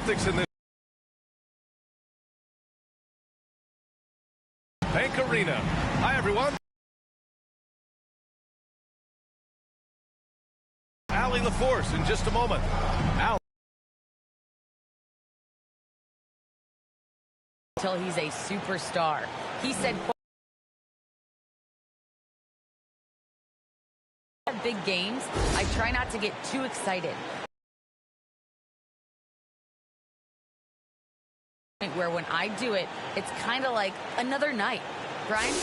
Celtics in this Bank Arena. Hi, everyone. Allie LaForce in just a moment. Al. Until he's a superstar. He said, big games, I try not to get too excited. Where when I do it, it's kind of like another night. Brian?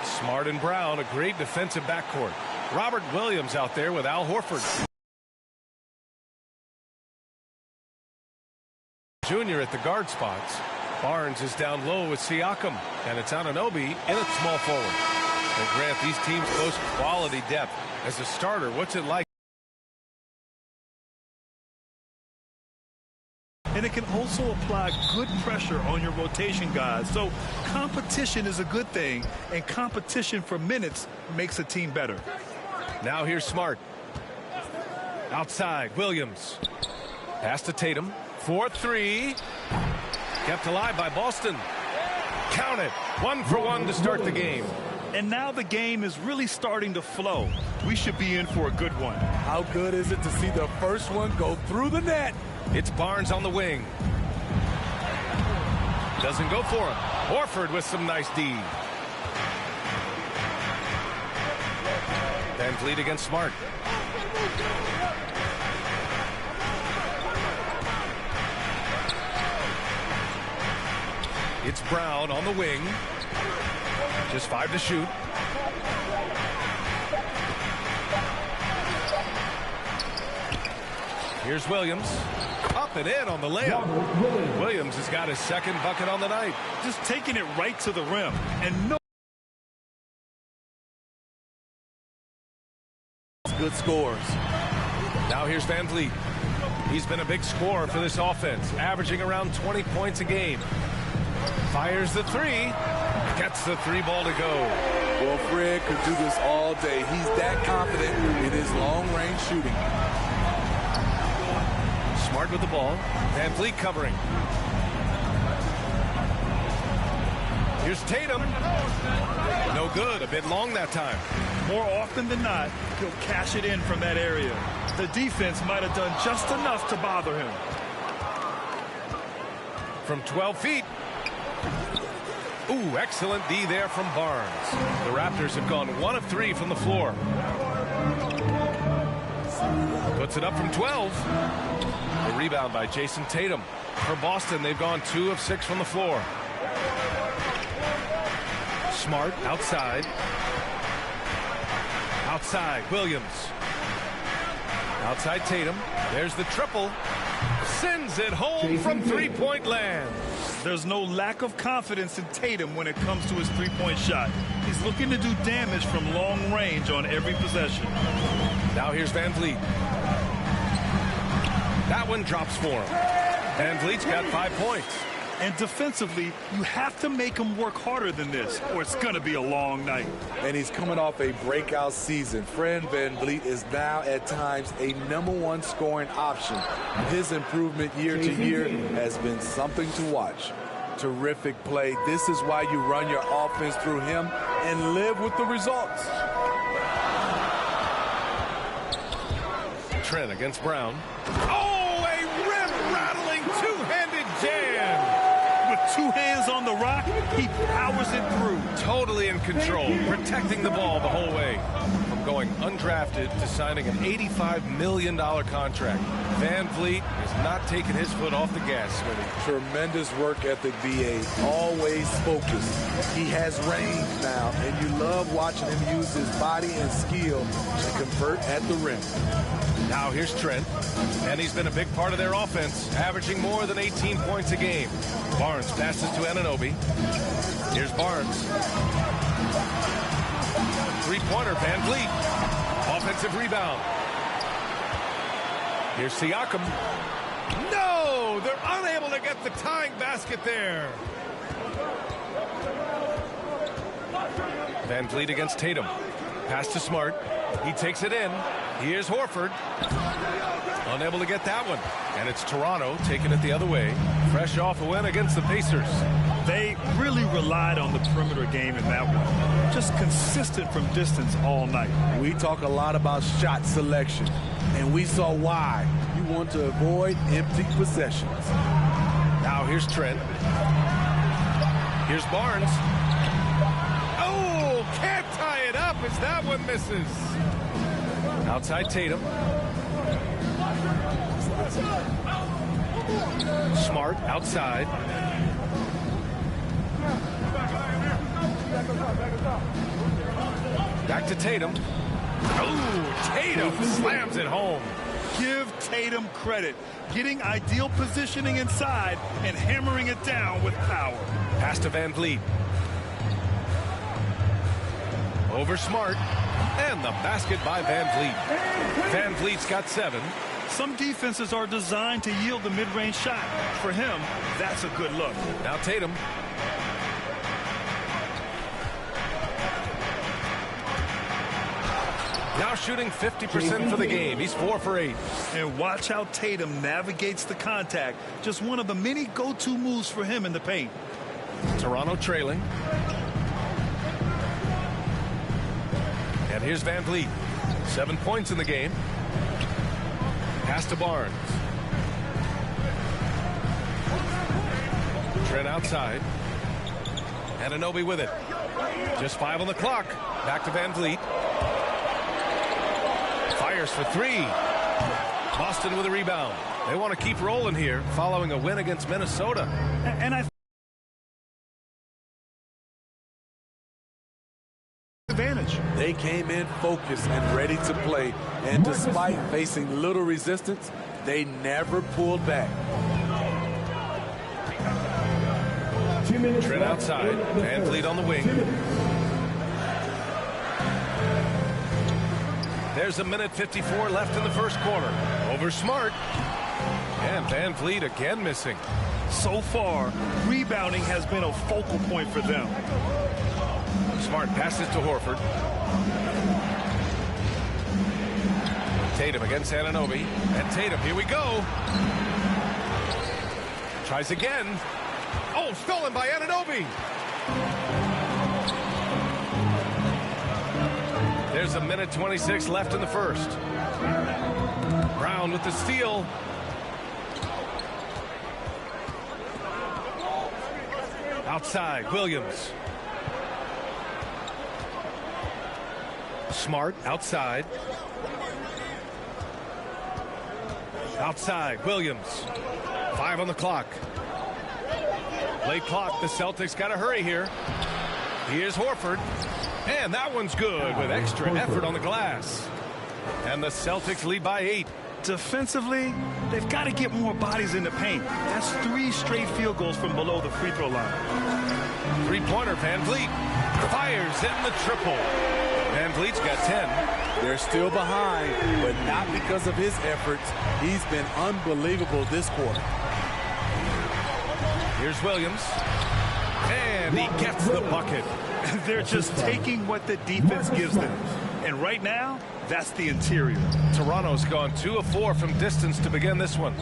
Smart and Brown, a great defensive backcourt. Robert Williams out there with Al Horford. Junior at the guard spots. Barnes is down low with Siakam, and it's Anunoby in at small forward. And Grant, these teams boast quality depth. As a starter, what's it like? And it can also apply good pressure on your rotation guys. So competition is a good thing, and competition for minutes makes a team better. Now here's Smart. Outside, Williams. Pass to Tatum. 4-3. Kept alive by Boston. Count it. 1 for 1 to start the game. And now the game is really starting to flow. We should be in for a good one. How good is it to see the first one go through the net? It's Barnes on the wing. Doesn't go for him. Horford with some nice D. Van Vliet against Smart. It's Brown on the wing. Just 5 to shoot. Here's Williams. Up and in on the layup. Williams has got his second bucket on the night. Just taking it right to the rim. And no good scores. Now here's Van Vliet. He's been a big scorer for this offense, averaging around 20 points a game. Fires the three. Gets the three ball to go. Well, Fred could do this all day. He's that confident in his long-range shooting. Smart with the ball. Van Vliet covering. Here's Tatum. No good. A bit long that time. More often than not, he'll cash it in from that area. The defense might have done just enough to bother him. From 12 feet. Ooh, excellent D there from Barnes. The Raptors have gone 1 of 3 from the floor. Puts it up from 12. The rebound by Jason Tatum. For Boston, they've gone 2 of 6 from the floor. Smart outside. Outside, Williams. Outside Tatum. There's the triple. Sends it home from three-point land. There's no lack of confidence in Tatum when it comes to his three-point shot. He's looking to do damage from long range on every possession. Now here's Van Vliet. That one drops for him. Van Vliet's got 5 points. And defensively, you have to make him work harder than this, or it's going to be a long night. And he's coming off a breakout season. Fred Van Vliet is now at times a #1 scoring option. His improvement year to year has been something to watch. Terrific play. This is why you run your offense through him and live with the results. Trent against Brown. Oh, a rim-rattling two-handed jam. With 2 hands on the rock, he powers it through. Totally in control, protecting the ball the whole way. From going undrafted to signing an $85 million contract, Van Vliet has not taken his foot off the gas, Smitty. Tremendous work ethic, VA. Always focused. He has range now, and you love watching him use his body and skill to convert at the rim. Now here's Trent, and he's been a big part of their offense, averaging more than 18 points a game. Barnes passes to Anunoby. Here's Barnes. Three-pointer, Van Vliet. Offensive rebound. Here's Siakam. No! They're unable to get the tying basket there. Van Vliet against Tatum. Pass to Smart. He takes it in. Here's Horford. Unable to get that one. And it's Toronto taking it the other way. Fresh off a win against the Pacers. They really relied on the perimeter game in that one. Just consistent from distance all night. We talk a lot about shot selection, and we saw why. You want to avoid empty possessions. Now here's Trent. Here's Barnes. Oh, can't tie it up as that one misses. Outside Tatum. Smart outside. Back to Tatum. Oh, Tatum slams it home. Give Tatum credit. Getting ideal positioning inside and hammering it down with power. Pass to Van Vliet. Over Smart. And the basket by Van Vliet. Van Vliet's got 7. Some defenses are designed to yield the mid-range shot. For him, that's a good look. Now Tatum. Now shooting 50% for the game. He's 4 for 8. And watch how Tatum navigates the contact. Just one of the many go-to moves for him in the paint. Toronto trailing. And here's Van Vliet. 7 points in the game. Pass to Barnes. Trent outside. Anunoby with it. Just 5 on the clock. Back to Van Vliet. Fires for 3. Boston with a rebound. They want to keep rolling here following a win against Minnesota. And I advantage. They came in focused and ready to play, and despite facing little resistance, they never pulled back. Trent outside. Van Vliet on the wing. There's a minute 54 left in the first quarter. Over Smart. And Van Vliet again missing. So far, rebounding has been a focal point for them. Smart passes to Horford. Tatum against Anunoby. And Tatum, here we go. Tries again. Oh, stolen by Anunoby. There's a minute 26 left in the first. Brown with the steal. Outside, Williams. Smart outside. Outside, Williams. 5 on the clock. Late clock, the Celtics got to hurry here. Here's Horford. And that one's good with extra effort on the glass. And the Celtics lead by 8. Defensively, they've got to get more bodies in the paint. That's 3 straight field goals from below the free throw line. 3-pointer, Van Vliet. Fires in the triple. Van Vliet's got 10. They're still behind, but not because of his efforts. He's been unbelievable this quarter. Here's Williams. And he gets the bucket. They're just taking what the defense gives them. And right now, that's the interior. Toronto's gone 2 of 4 from distance to begin this one.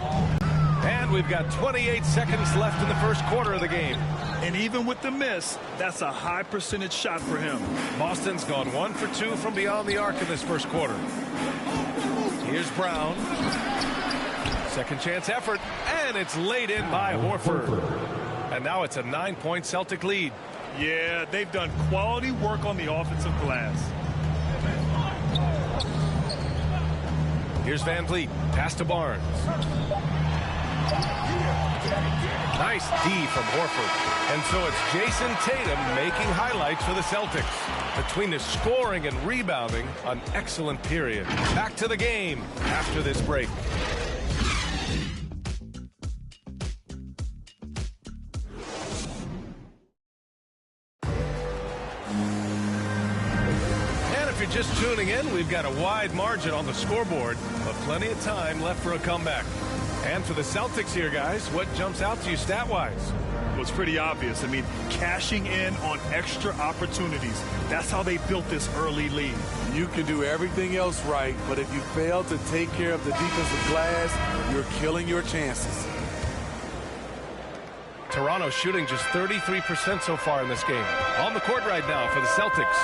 And we've got 28 seconds left in the first quarter of the game. And even with the miss, that's a high percentage shot for him. Boston's gone 1 for 2 from beyond the arc in this first quarter. Here's Brown. Second chance effort. And it's laid in by Horford. And now it's a 9-point Celtic lead. Yeah, they've done quality work on the offensive glass. Here's Van Vliet. Pass to Barnes. Nice D from Horford. And so it's Jason Tatum making highlights for the Celtics. Between the scoring and rebounding, an excellent period. Back to the game after this break. Just tuning in, we've got a wide margin on the scoreboard, but plenty of time left for a comeback. And for the Celtics here, guys, what jumps out to you stat-wise? Well, it's pretty obvious. I mean, cashing in on extra opportunities. That's how they built this early lead. You can do everything else right, but if you fail to take care of the defensive glass, you're killing your chances. Toronto shooting just 33% so far in this game. On the court right now for the Celtics.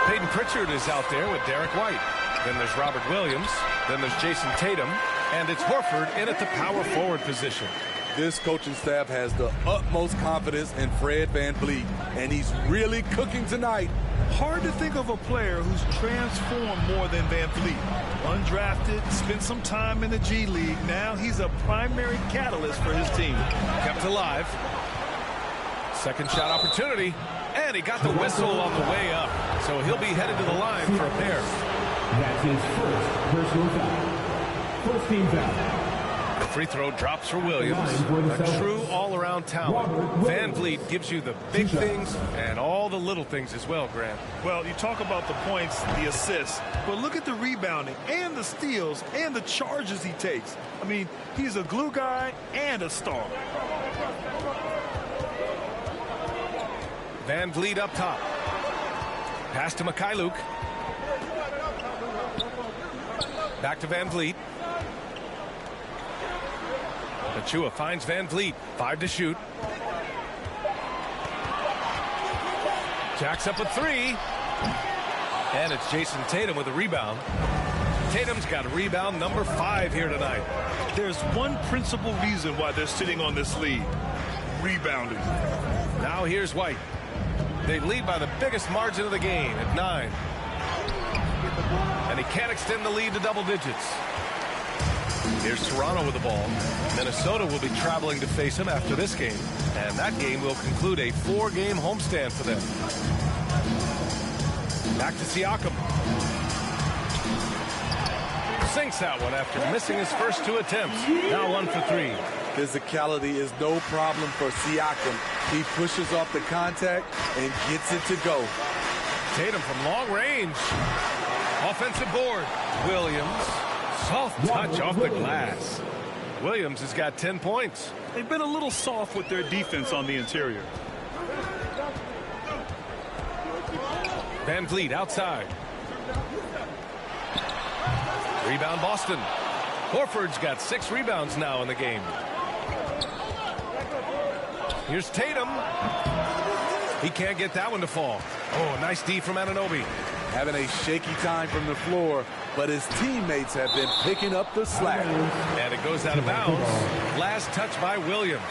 Peyton Pritchard is out there with Derek White. Then there's Robert Williams. Then there's Jason Tatum. And it's Horford in at the power forward position. This coaching staff has the utmost confidence in Fred VanVleet, and he's really cooking tonight. Hard to think of a player who's transformed more than VanVleet. Undrafted, spent some time in the G League. Now he's a primary catalyst for his team. Kept alive. Second shot opportunity. And he got the whistle on the way up. So he'll be headed to the line for a pair. That's his first personal foul. First team foul. The free throw drops for Williams. A true all-around talent. VanVleet gives you the big things and all the little things as well, Grant. Well, you talk about the points, the assists, but look at the rebounding and the steals and the charges he takes. I mean, he's a glue guy and a star. VanVleet up top. Pass to Mikhailuk. Back to VanVleet. Achua finds VanVleet. 5 to shoot. Jacks up a 3. And it's Jason Tatum with a rebound. Tatum's got rebound number 5 here tonight. There's one principal reason why they're sitting on this lead. Rebounding. Now here's White. They lead by the biggest margin of the game at 9. And he can't extend the lead to double digits. Here's Toronto with the ball. Minnesota will be traveling to face him after this game. And that game will conclude a 4-game homestand for them. Back to Siakam. Sinks that one after missing his first 2 attempts. Now 1 for 3. Physicality is no problem for Siakam. He pushes off the contact and gets it to go. Tatum from long range. Offensive board. Williams. Soft touch off the glass. Williams has got 10 points. They've been a little soft with their defense on the interior. VanVleet outside. Rebound Boston. Horford's got 6 rebounds now in the game. Here's Tatum. He can't get that one to fall. Oh, nice D from Anunoby. Having a shaky time from the floor, but his teammates have been picking up the slack. And it goes out of bounds. Last touch by Williams.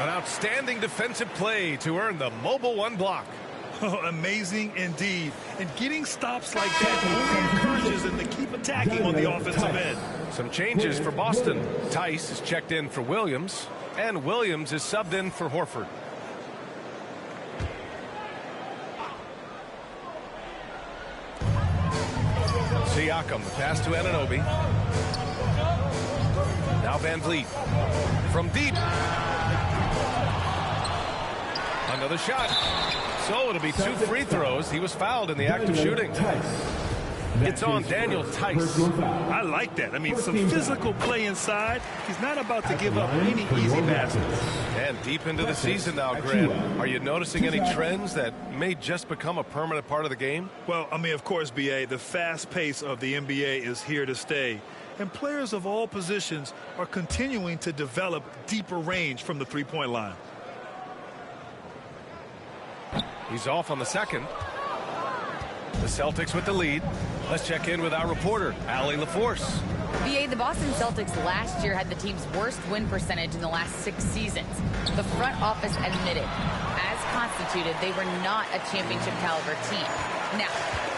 An outstanding defensive play to earn the mobile 1 block. Oh, amazing indeed. And getting stops like that only encourages them to keep attacking on the offensive end. Some changes for Boston. Tice is checked in for Williams, and Williams is subbed in for Horford. Siakam, the pass to Anunoby. Now VanVleet. From deep. Another shot. So it'll be 2 free throws. He was fouled in the act of shooting. It's on Daniel Tice. I like that. I mean, some physical play inside. He's not about to give up any easy passes. And deep into the season now, Grant. Are you noticing any trends that may just become a permanent part of the game? Well, I mean, of course, B.A., the fast pace of the NBA is here to stay. And players of all positions are continuing to develop deeper range from the three-point line. He's off on the second. The Celtics with the lead. Let's check in with our reporter, Allie LaForce. VA, the Boston Celtics last year had the team's worst win percentage in the last 6 seasons. The front office admitted, as constituted, they were not a championship caliber team. Now,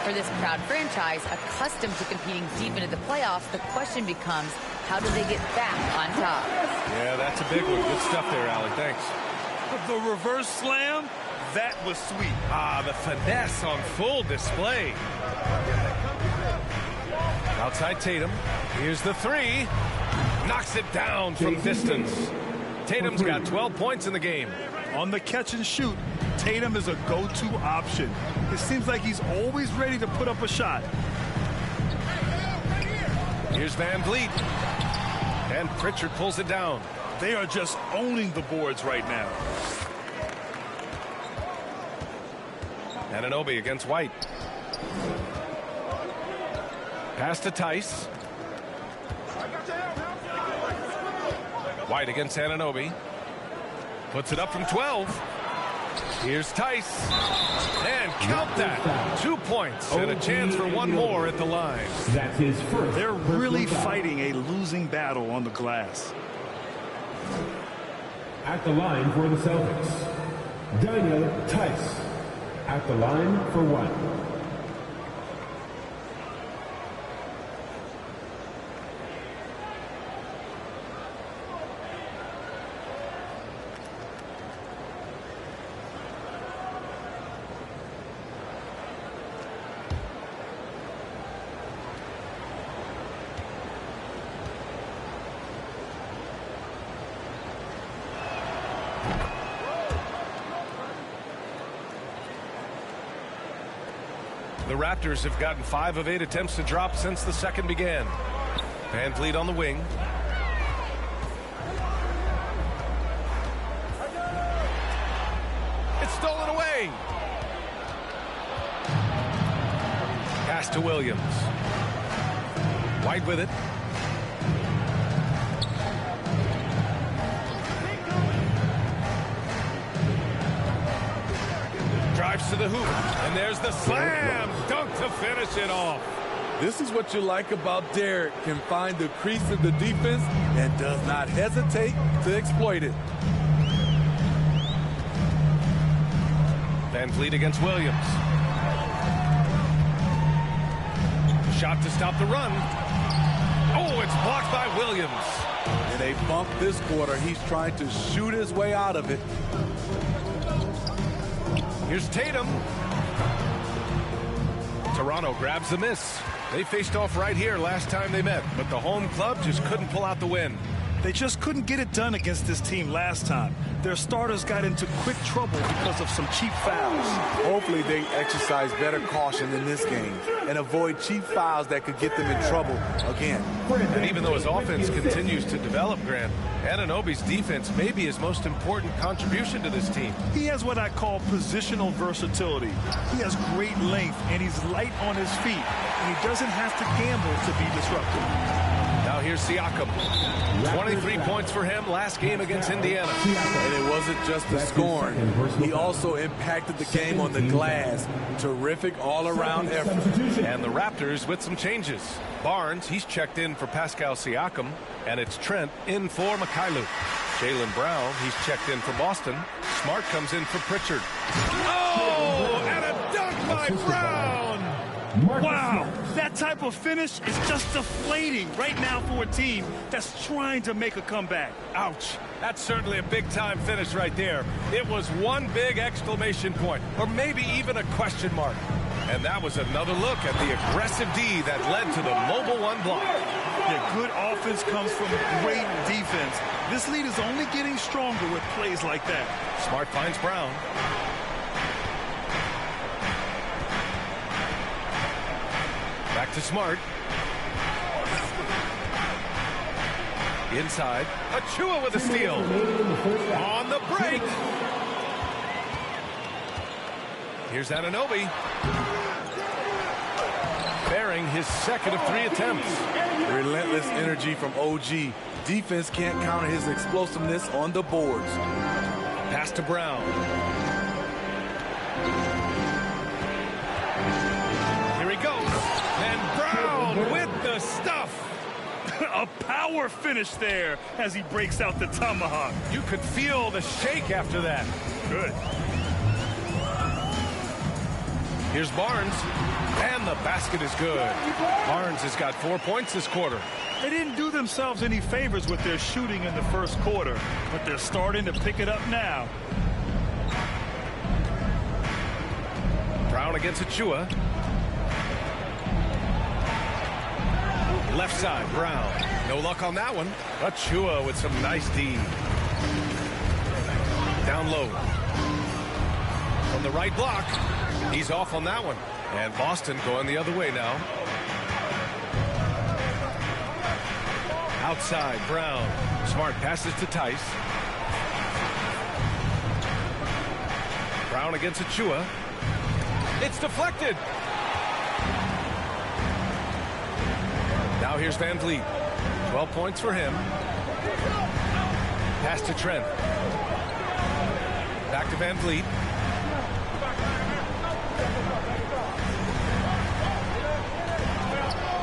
for this proud franchise, accustomed to competing deep into the playoffs, the question becomes, how do they get back on top? Yeah, that's a big one. Good stuff there, Allie. Thanks. The reverse slam, that was sweet. Ah, the finesse on full display. Outside Tatum. Here's the 3. Knocks it down from distance. Tatum's got 12 points in the game. On the catch and shoot, Tatum is a go-to option. It seems like he's always ready to put up a shot. Here's VanVleet. And Pritchard pulls it down. They are just owning the boards right now. Anunoby against White. Pass to Tice. White against Anunoby. Puts it up from 12. Here's Tice. And count that. 2 points and a chance for one more at the line. That's his first. They're really fighting a losing battle on the glass. At the line for the Celtics, Daniel Tice. At the line for one. The Raptors have gotten 5 of 8 attempts to drop since the second began. Van Vliet on the wing. It's stolen away. Pass to Williams. White with it. Drives to the hoop, and there's the slam dunk to finish it off. This is what you like about Derek. Can find the crease of the defense and does not hesitate to exploit it. Van Vliet against Williams. Shot to stop the run. Oh, it's blocked by Williams. In a bump this quarter, he's trying to shoot his way out of it. Here's Tatum. Toronto grabs the miss. They faced off right here last time they met, but the home club just couldn't pull out the win. They just couldn't get it done against this team last time. Their starters got into quick trouble because of some cheap fouls. Hopefully they exercise better caution in this game and avoid cheap fouls that could get them in trouble again. And even though his offense continues to develop, Grant, Anunoby's defense may be his most important contribution to this team. He has what I call positional versatility. He has great length, and he's light on his feet, and he doesn't have to gamble to be disruptive. Now here's Siakam. 23 points for him last game against Indiana. And it wasn't just the scoring. He also impacted the game on the glass. Terrific all-around effort. And the Raptors with some changes. Barnes, he's checked in for Pascal Siakam. And it's Trent in for Mikhailuk. Jaylen Brown, he's checked in for Boston. Smart comes in for Pritchard. Oh, and a dunk by Brown! Wow, that type of finish is just deflating right now for a team that's trying to make a comeback. Ouch. That's certainly a big-time finish right there. It was one big exclamation point, or maybe even a question mark. And that was another look at the aggressive D that led to the mobile one block. Yeah, good offense comes from great defense. This lead is only getting stronger with plays like that. Smart finds Brown. Back to Smart. Inside. Achua with a steal. On the break. Here's Anunoby. Bearing his second of 3 attempts. Relentless energy from OG. Defense can't counter his explosiveness on the boards. Pass to Brown. Here he goes. And Brown with the stuff. A power finish there as he breaks out the tomahawk. You could feel the shake after that. Good. Here's Barnes. And the basket is good. Barnes has got 4 points this quarter. They didn't do themselves any favors with their shooting in the first quarter, but they're starting to pick it up now. Brown against Achua. Left side, Brown. No luck on that one. Achua with some nice D. Down low. From the right block. He's off on that one. And Boston going the other way now. Outside, Brown. Smart passes to Tice. Brown against Achua. It's deflected. Now here's Van Vliet. 12 points for him. Pass to Trent. Back to Van Vliet.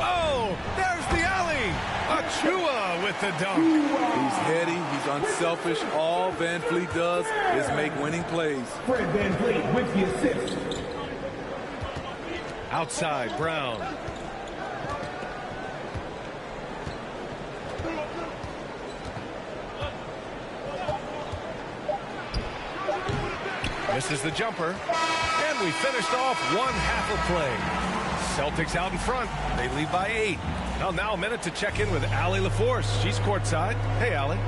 Oh, there's the alley. Achua with the dunk. He's heady. He's unselfish. All Van Vliet does is make winning plays. Fred Van Vliet with the assist. Outside, Brown. Misses the jumper. And we finished off one half of play. Celtics out in front. They lead by 8. Well, now a minute to check in with Allie LaForce. She's courtside. Hey, Allie.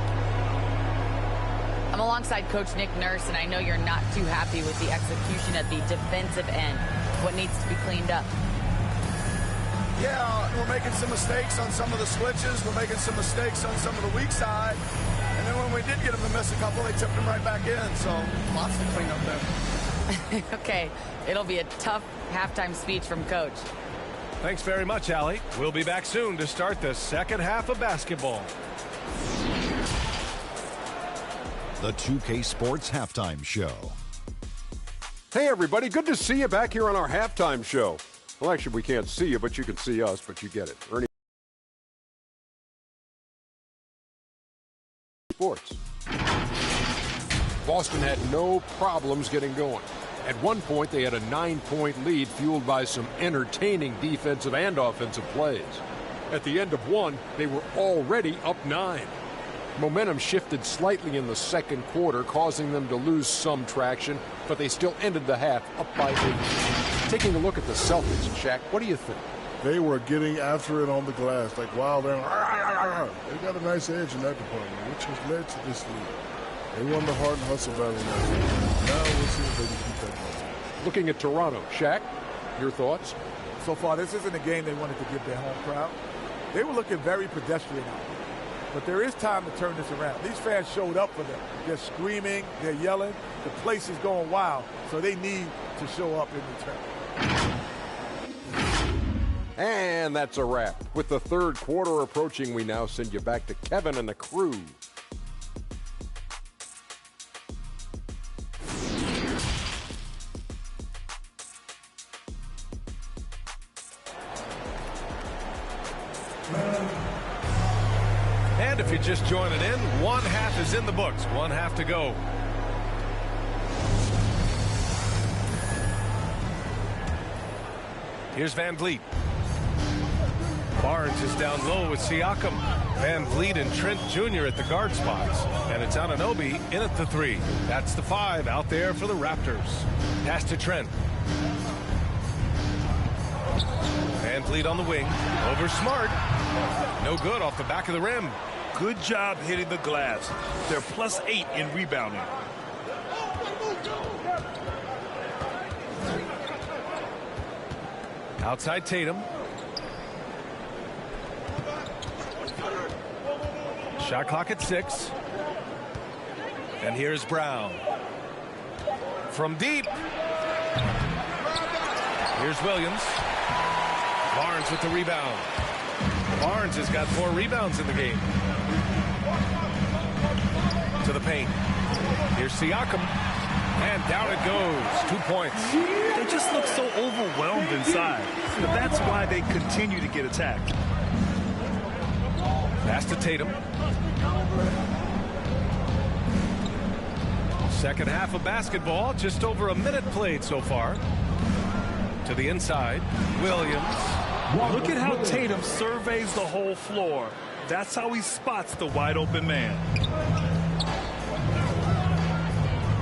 I'm alongside Coach Nick Nurse, and I know you're not too happy with the execution at the defensive end. What needs to be cleaned up? Yeah, we're making some mistakes on some of the switches. We're making some mistakes on some of the weak side. And then when we did get them to miss a couple, they tipped them right back in. So lots to clean up there. Okay, it'll be a tough halftime speech from Coach. Thanks very much, Allie. We'll be back soon to start the second half of basketball. The 2K Sports Halftime Show. Hey, everybody. Good to see you back here on our halftime show. Well, actually, we can't see you, but you can see us, but you get it. Ernie Sports. Boston had no problems getting going. At one point, they had a 9-point lead fueled by some entertaining defensive and offensive plays. At the end of one, they were already up 9. Momentum shifted slightly in the second quarter, causing them to lose some traction, but they still ended the half up by 8. Taking a look at the Celtics, Shaq, what do you think? They were getting after it on the glass, like wild. They got a nice edge in that department, which has led to this lead. They won the hard and hustle battle. Now we'll see if they can keep that going. Looking at Toronto, Shaq, your thoughts? So far, this isn't a game they wanted to give their home crowd. They were looking very pedestrian out. But there is time to turn this around. These fans showed up for them. They're screaming, they're yelling. The place is going wild, so they need to show up in return. And that's a wrap. With the third quarter approaching, we now send you back to Kevin and the crew. And if you're just joining in, one half is in the books. One half to go. Here's Van Vliet. Barnes is down low with Siakam. Van Vliet and Trent Jr. at the guard spots. And it's Anunoby in at the 3. That's the 5 out there for the Raptors. Pass to Trent. Van Vliet on the wing. Over Smart. No good off the back of the rim. Good job hitting the glass. They're +8 in rebounding. Outside Tatum. Shot clock at 6. And here's Brown. From deep. Here's Williams. Barnes with the rebound. Barnes has got 4 rebounds in the game. To the paint. Here's Siakam. And down it goes. 2 points. They just look so overwhelmed inside. But that's why they continue to get attacked. Pass to Tatum. Second half of basketball. Just over a minute played so far. To the inside. Williams. Look at how Tatum surveys the whole floor. That's how he spots the wide open man.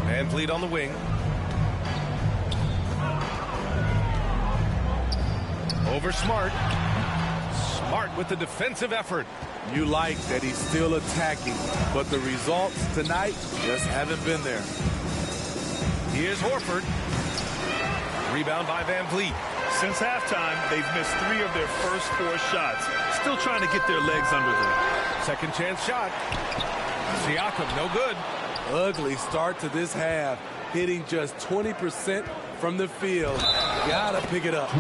Van Vliet on the wing. Over Smart. Smart with the defensive effort. You like that he's still attacking, but the results tonight just haven't been there. Here's Horford. Rebound by Van Vliet. Since halftime, they've missed 3 of their first 4 shots. Still trying to get their legs under them. Second chance shot. Siakam, no good. Ugly start to this half, hitting just 20% from the field. Gotta pick it up.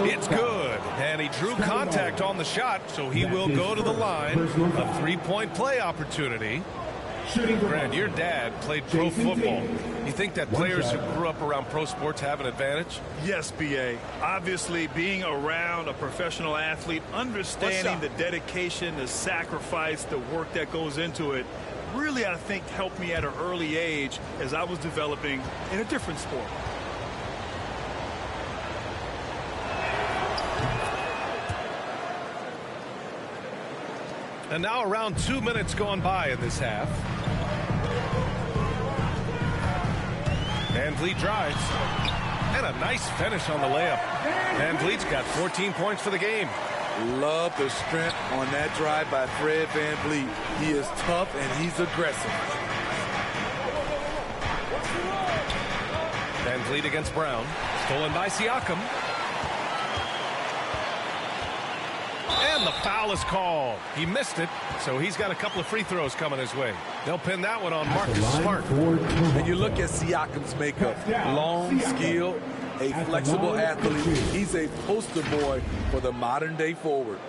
It's good. And he drew contact on the shot, so he will go to the line. A three-point play opportunity. Grant, your dad played pro football. You think that players who grew up around pro sports have an advantage? Yes, B.A. Obviously, being around a professional athlete, understanding the dedication, the sacrifice, the work that goes into it, really, I think, helped me at an early age as I was developing in a different sport. And now around 2 minutes gone by in this half. Van Vliet drives. And a nice finish on the layup. Van Vliet's got 14 points for the game. Love the strength on that drive by Fred Van Vliet. He is tough and he's aggressive. Van Vliet against Brown. Stolen by Siakam. And the foul is called. He missed it, so he's got a couple of free throws coming his way. They'll pin that one on Marcus Smart. And you look at Siakam's makeup. Long, skilled, a flexible athlete. He's a poster boy for the modern day forward.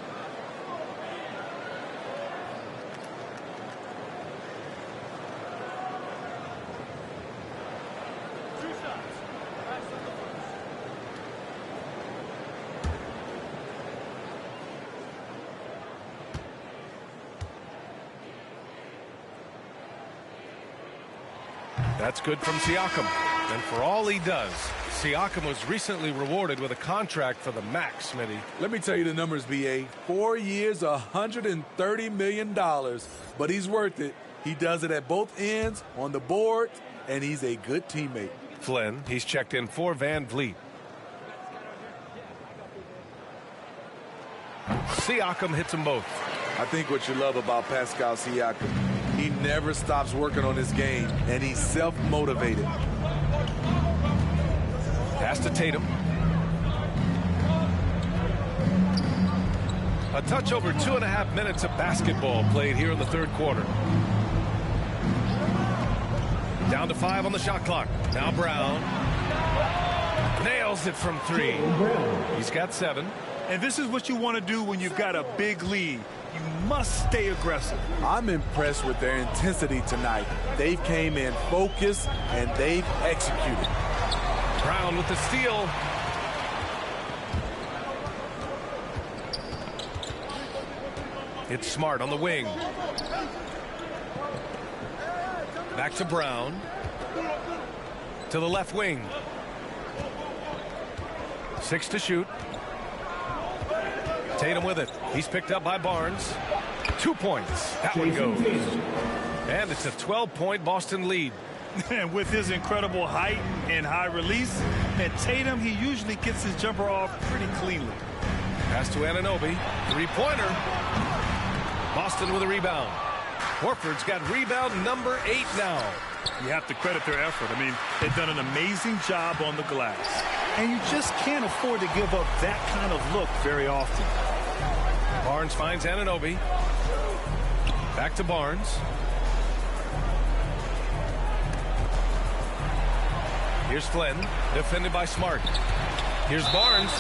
That's good from Siakam. And for all he does, Siakam was recently rewarded with a contract for the max, Smitty. Let me tell you the numbers, B.A. 4 years, $130 million. But he's worth it. He does it at both ends, on the board, and he's a good teammate. Flynn, he's checked in for Van Vliet. Siakam hits them both. I think what you love about Pascal Siakam, he never stops working on his game, and he's self-motivated. Pass to Tatum. A touch over 2.5 minutes of basketball played here in the third quarter. Down to 5 on the shot clock. Now Brown. Nails it from 3. He's got 7. And this is what you want to do when you've got a big lead. You must stay aggressive. I'm impressed with their intensity tonight. They came in focused, and they've executed. Brown with the steal. It's Smart on the wing. Back to Brown. To the left wing. 6 to shoot. Tatum with it. He's picked up by Barnes. 2 points. That one goes. And it's a 12-point Boston lead. And with his incredible height and high release, and Tatum, he usually gets his jumper off pretty cleanly. Pass to Anunoby. Three-pointer. Boston with a rebound. Horford's got rebound number 8 now. You have to credit their effort. I mean, they've done an amazing job on the glass. And you just can't afford to give up that kind of look very often. Barnes finds Anunoby. Back to Barnes. Here's Flynn, defended by Smart. Here's Barnes,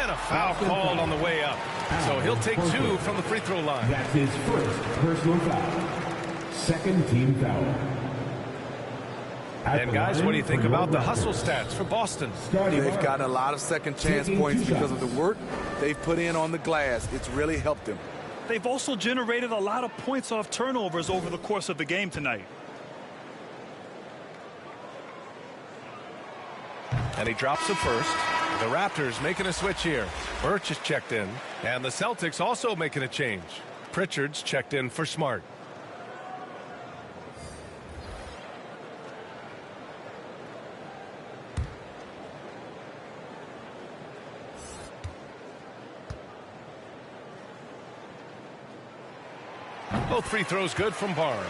and a foul called on the way up. So he'll take 2 from the free throw line. That's his first personal foul. Second team foul. And guys, what do you think about the hustle stats for Boston? They've gotten a lot of second chance points because of the work they've put in on the glass. It's really helped them. They've also generated a lot of points off turnovers over the course of the game tonight. And he drops the first. The Raptors making a switch here. Birch is checked in. And the Celtics also making a change. Pritchard's checked in for Smart. Both free throws good from Barnes.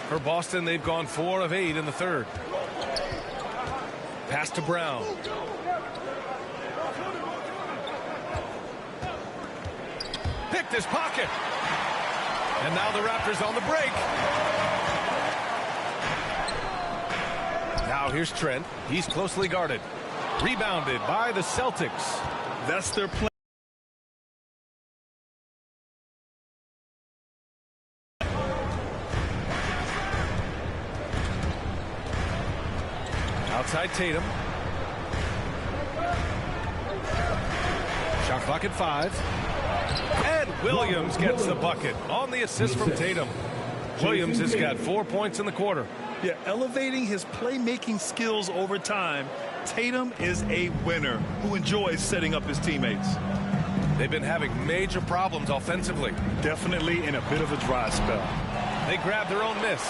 For Boston, they've gone 4 of 8 in the third. Pass to Brown. Picked his pocket. And now the Raptors on the break. Now Now here's Trent. He's closely guarded. Rebounded by the Celtics. That's their plan. Outside Tatum. Shot clock at 5. And Williams gets the bucket on the assist from Tatum. Williams has got 4 points in the quarter. Yeah, elevating his playmaking skills over time. Tatum is a winner who enjoys setting up his teammates. They've been having major problems offensively. Definitely in a bit of a dry spell. They grab their own miss.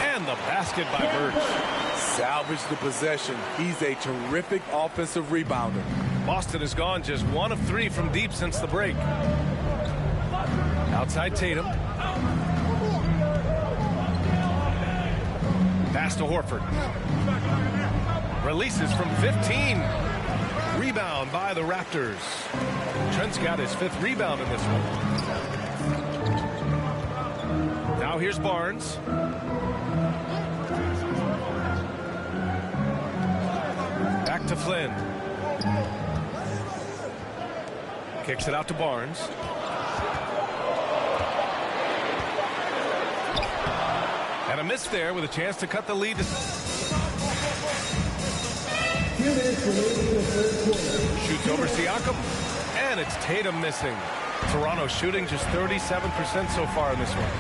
And the basket by Birch. Salvage the possession. He's a terrific offensive rebounder. Boston has gone just 1 of 3 from deep since the break. Outside Tatum. Pass to Horford. Releases from 15. Rebound by the Raptors. Trent's got his 5th rebound in this one. Now here's Barnes. Back to Flynn. Kicks it out to Barnes. And a miss there with a chance to cut the lead. Shoots over Siakam. And it's Tatum missing. Toronto shooting just 37% so far in this one.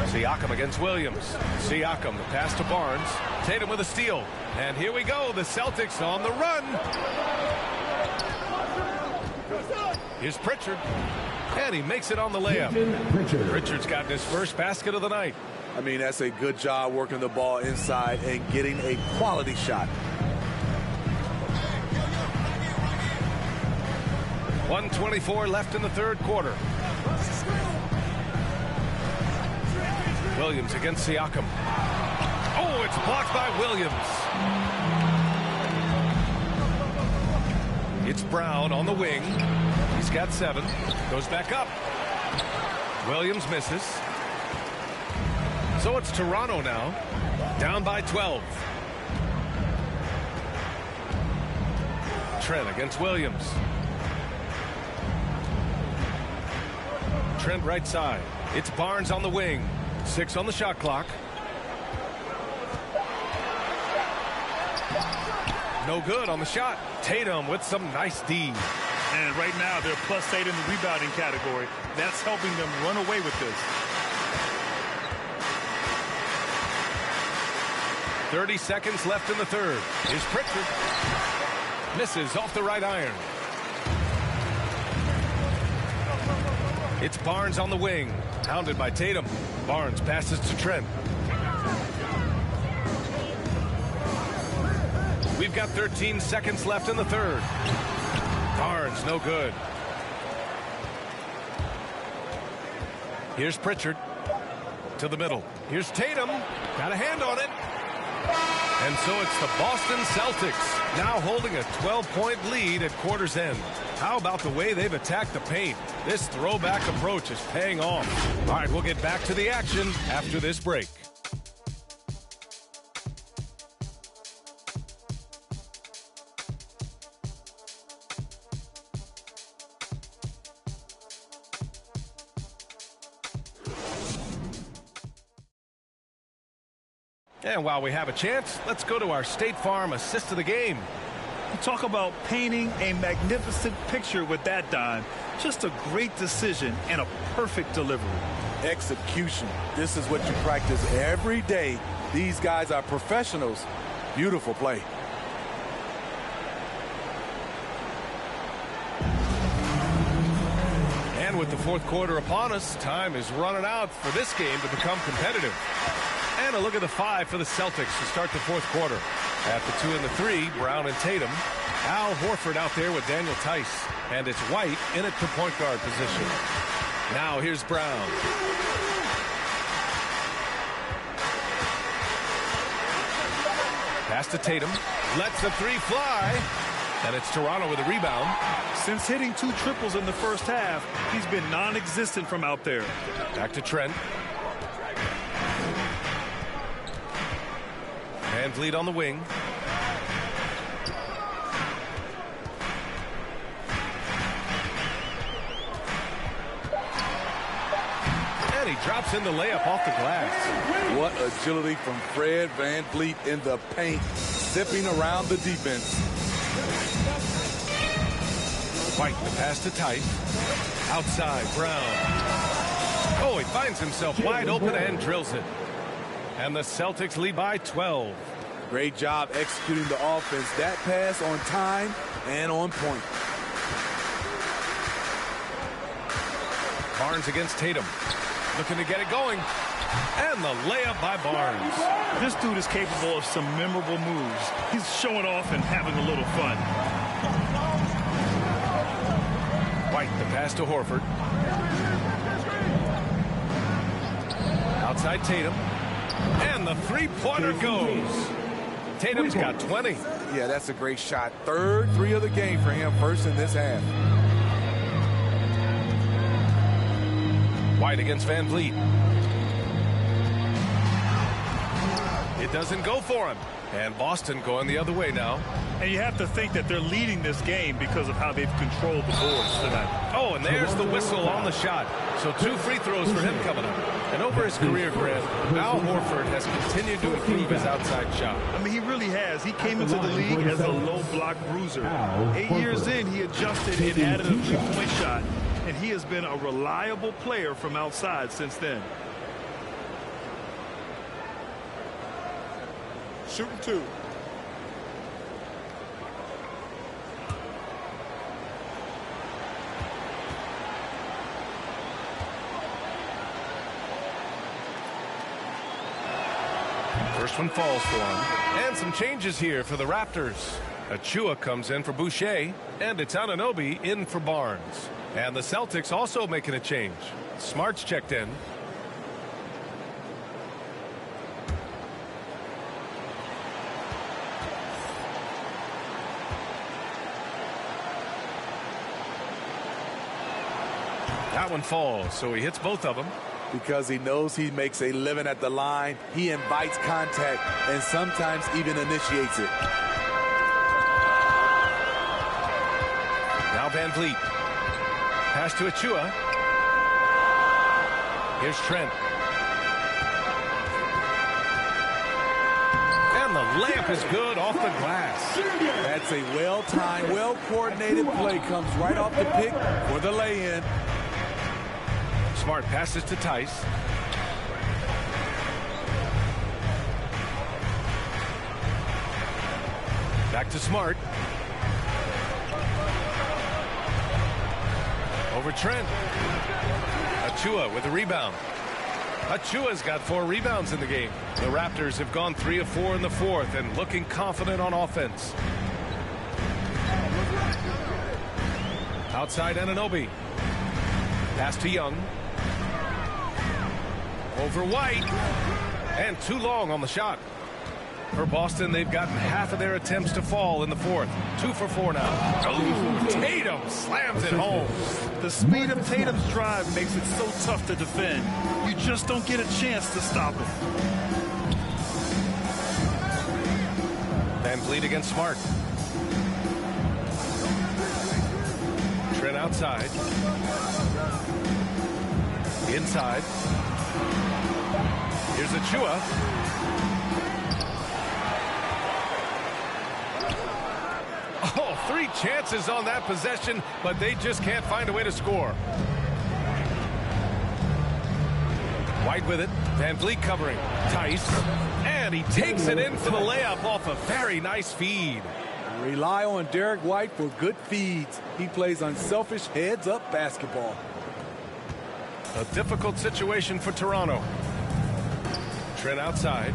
Siakam against Williams. Siakam, the pass to Barnes. Tatum with a steal. And here we go. The Celtics on the run. Here's Pritchard. And he makes it on the layup. Pritchard's gotten his first basket of the night. I mean, that's a good job working the ball inside and getting a quality shot. 1:24 left in the third quarter. Williams against Siakam. Oh, it's blocked by Williams. It's Brown on the wing. He's got 7. Goes back up. Williams misses. So it's Toronto now. Down by 12. Trent against Williams. Trent right side. It's Barnes on the wing. 6 on the shot clock. No good on the shot. Tatum with some nice D. And right now they're +8 in the rebounding category. That's helping them run away with this. 30 seconds left in the third. Here's Pritchard. Misses off the right iron. It's Barnes on the wing. Hounded by Tatum. Barnes passes to Trent. We've got 13 seconds left in the third. Barnes, no good. Here's Pritchard. To the middle. Here's Tatum. Got a hand on it. And so it's the Boston Celtics now holding a 12-point lead at quarter's end. How about the way they've attacked the paint? This throwback approach is paying off. All right, we'll get back to the action after this break. And while we have a chance, let's go to our State Farm assist of the game. You talk about painting a magnificent picture with that, Don. Just a great decision and a perfect delivery. Execution. This is what you practice every day. These guys are professionals. Beautiful play. And with the fourth quarter upon us, time is running out for this game to become competitive. And a look at the 5 for the Celtics to start the fourth quarter. At the 2 and the 3, Brown and Tatum. Al Horford out there with Daniel Tice. And it's White in at the point guard position. Now here's Brown. Pass to Tatum. Lets the 3 fly. And it's Toronto with a rebound. Since hitting 2 triples in the first half, he's been non-existent from out there. Back to Trent. Van Vliet on the wing. And he drops in the layup off the glass. What agility from Fred Van Vliet in the paint, zipping around the defense. White, the pass to Tice. Outside, Brown. Oh, he finds himself wide open and drills it. And the Celtics lead by 12. Great job executing the offense. That pass on time and on point. Barnes against Tatum. Looking to get it going. And the layup by Barnes. This dude is capable of some memorable moves. He's showing off and having a little fun. White, the pass to Horford. Outside Tatum. And the three-pointer goes. Tatum's got 20. Yeah, that's a great shot. Third three of the game for him, first in this half. White against Van Vliet. It doesn't go for him. And Boston going the other way now. And you have to think that they're leading this game because of how they've controlled the boards tonight. Oh, and there's the whistle on the shot. So 2 free throws for him coming up. And over his career, Grant, Al Horford has continued to improve his outside shot. I mean, he really has. He came into the league as a low block bruiser. 8 years in, he adjusted and added a three-point shot. And he has been a reliable player from outside since then. Shooting 2. First one falls for him. And some changes here for the Raptors. Achua comes in for Boucher. And it's Anunoby in for Barnes. And the Celtics also making a change. Smart's checked in. That one falls, so he hits both of them. Because he knows he makes a living at the line, he invites contact and sometimes even initiates it. Now Van Vliet. Pass to Achua. Here's Trent. And the layup is good off the glass. That's a well-timed, well-coordinated play. Comes right off the pick for the lay-in. Smart passes to Tice. Back to Smart. Over Trent. Achua with a rebound. Achua's got 4 rebounds in the game. The Raptors have gone 3 of 4 in the fourth and looking confident on offense. Outside Anunoby. Pass to Young. Over White. And too long on the shot. For Boston, they've gotten half of their attempts to fall in the fourth. 2 for 4 now. Oh, Tatum slams it home. The speed of Tatum's drive makes it so tough to defend. You just don't get a chance to stop it. Van Vliet against Smart. Trent outside. Inside. Here's Achua. Oh, 3 chances on that possession, but they just can't find a way to score. White with it. Van Vliet covering. Tice. And he takes it in for the layup off a very nice feed. Rely on Derek White for good feeds. He plays unselfish heads-up basketball. A difficult situation for Toronto. Trent outside.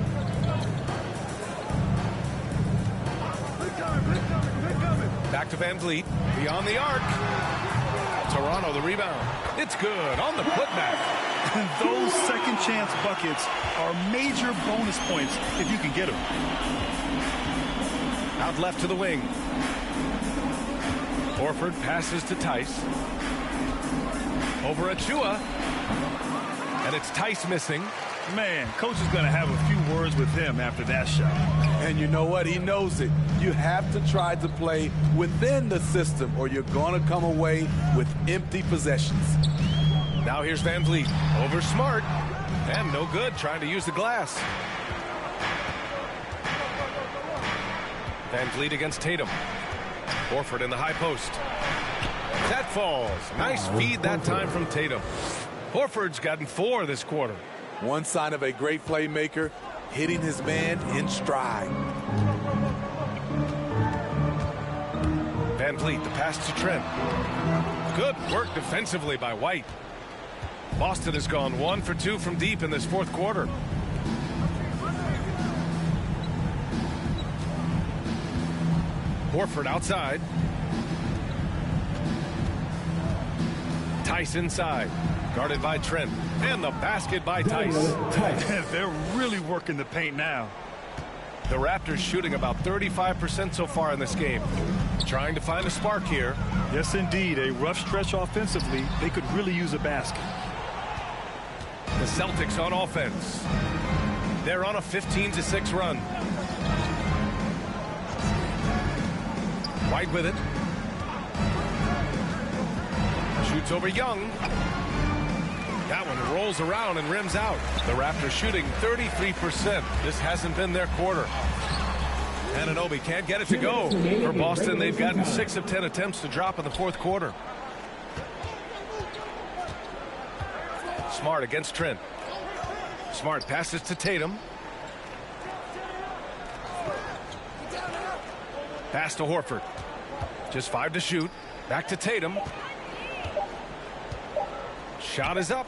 Back to Van Vliet. Beyond the arc. Toronto the rebound. It's good on the putback. Those second chance buckets are major bonus points if you can get them. Out left to the wing. Horford passes to Tice. Over Achua. And it's Tice missing. Man, coach is going to have a few words with him after that shot. And you know what? He knows it. You have to try to play within the system or you're going to come away with empty possessions. Now here's Van Vliet over Smart. And no good trying to use the glass. Van Vliet against Tatum. Horford in the high post. That falls. Nice feed that time from Tatum. Horford's gotten 4 this quarter. One sign of a great playmaker, hitting his man in stride. Van Vliet, the pass to Trent. Good work defensively by White. Boston has gone 1 for 2 from deep in this fourth quarter. Horford outside. Tice inside. Guarded by Trent. And the basket by Tice. They're really working the paint now. The Raptors shooting about 35% so far in this game. Trying to find a spark here. Yes, indeed. A rough stretch offensively. They could really use a basket. The Celtics on offense. They're on a 15-6 run. White with it. Shoots over Young. That one rolls around and rims out. The Raptors shooting 33%. This hasn't been their quarter. Anunoby can't get it to go. For Boston, they've gotten 6 of 10 attempts to drop in the fourth quarter. Smart against Trent. Smart passes to Tatum. Pass to Horford. Just 5 to shoot. Back to Tatum. Shot is up.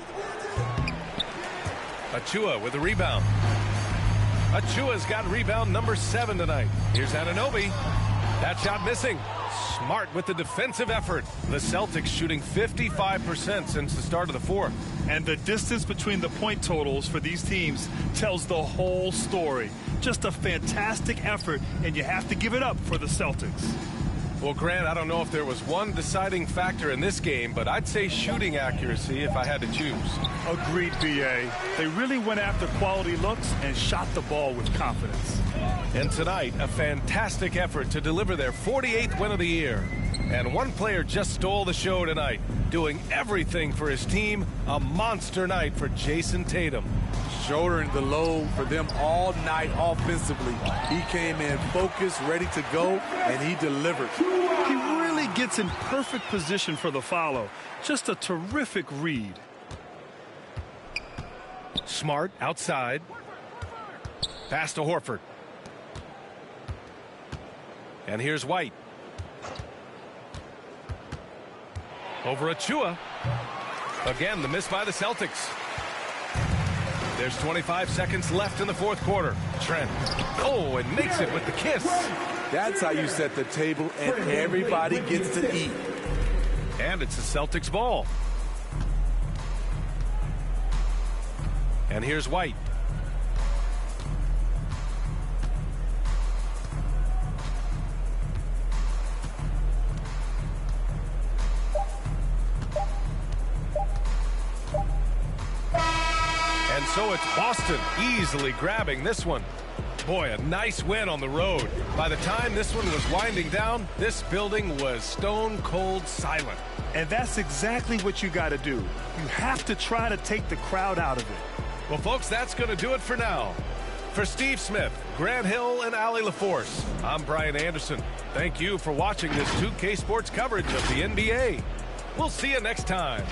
Achua with the rebound. Achua's got rebound number 7 tonight. Here's Anunoby. That shot missing. Smart with the defensive effort. The Celtics shooting 55% since the start of the fourth. And the distance between the point totals for these teams tells the whole story. Just a fantastic effort, and you have to give it up for the Celtics. Well, Grant, I don't know if there was one deciding factor in this game, but I'd say shooting accuracy if I had to choose. Agreed, B.A. They really went after quality looks and shot the ball with confidence. And tonight, a fantastic effort to deliver their 48th win of the year. And one player just stole the show tonight, doing everything for his team. A monster night for Jason Tatum. Shouldering the load for them all night offensively. He came in focused, ready to go, and he delivered. He really gets in perfect position for the follow. Just a terrific read. Smart outside. Pass to Horford. And here's White. Over Achua. Again, the miss by the Celtics. There's 25 seconds left in the fourth quarter. Trent. Oh, and makes it with the kiss. That's how you set the table, and everybody gets to eat. And it's the Celtics ball. And here's White. And so it's Boston easily grabbing this one. Boy, a nice win on the road. By the time this one was winding down, this building was stone cold silent. And that's exactly what you got to do. You have to try to take the crowd out of it. Well, folks, that's going to do it for now. For Steve Smith, Grant Hill, and Allie LaForce, I'm Brian Anderson. Thank you for watching this 2K Sports coverage of the NBA. We'll see you next time.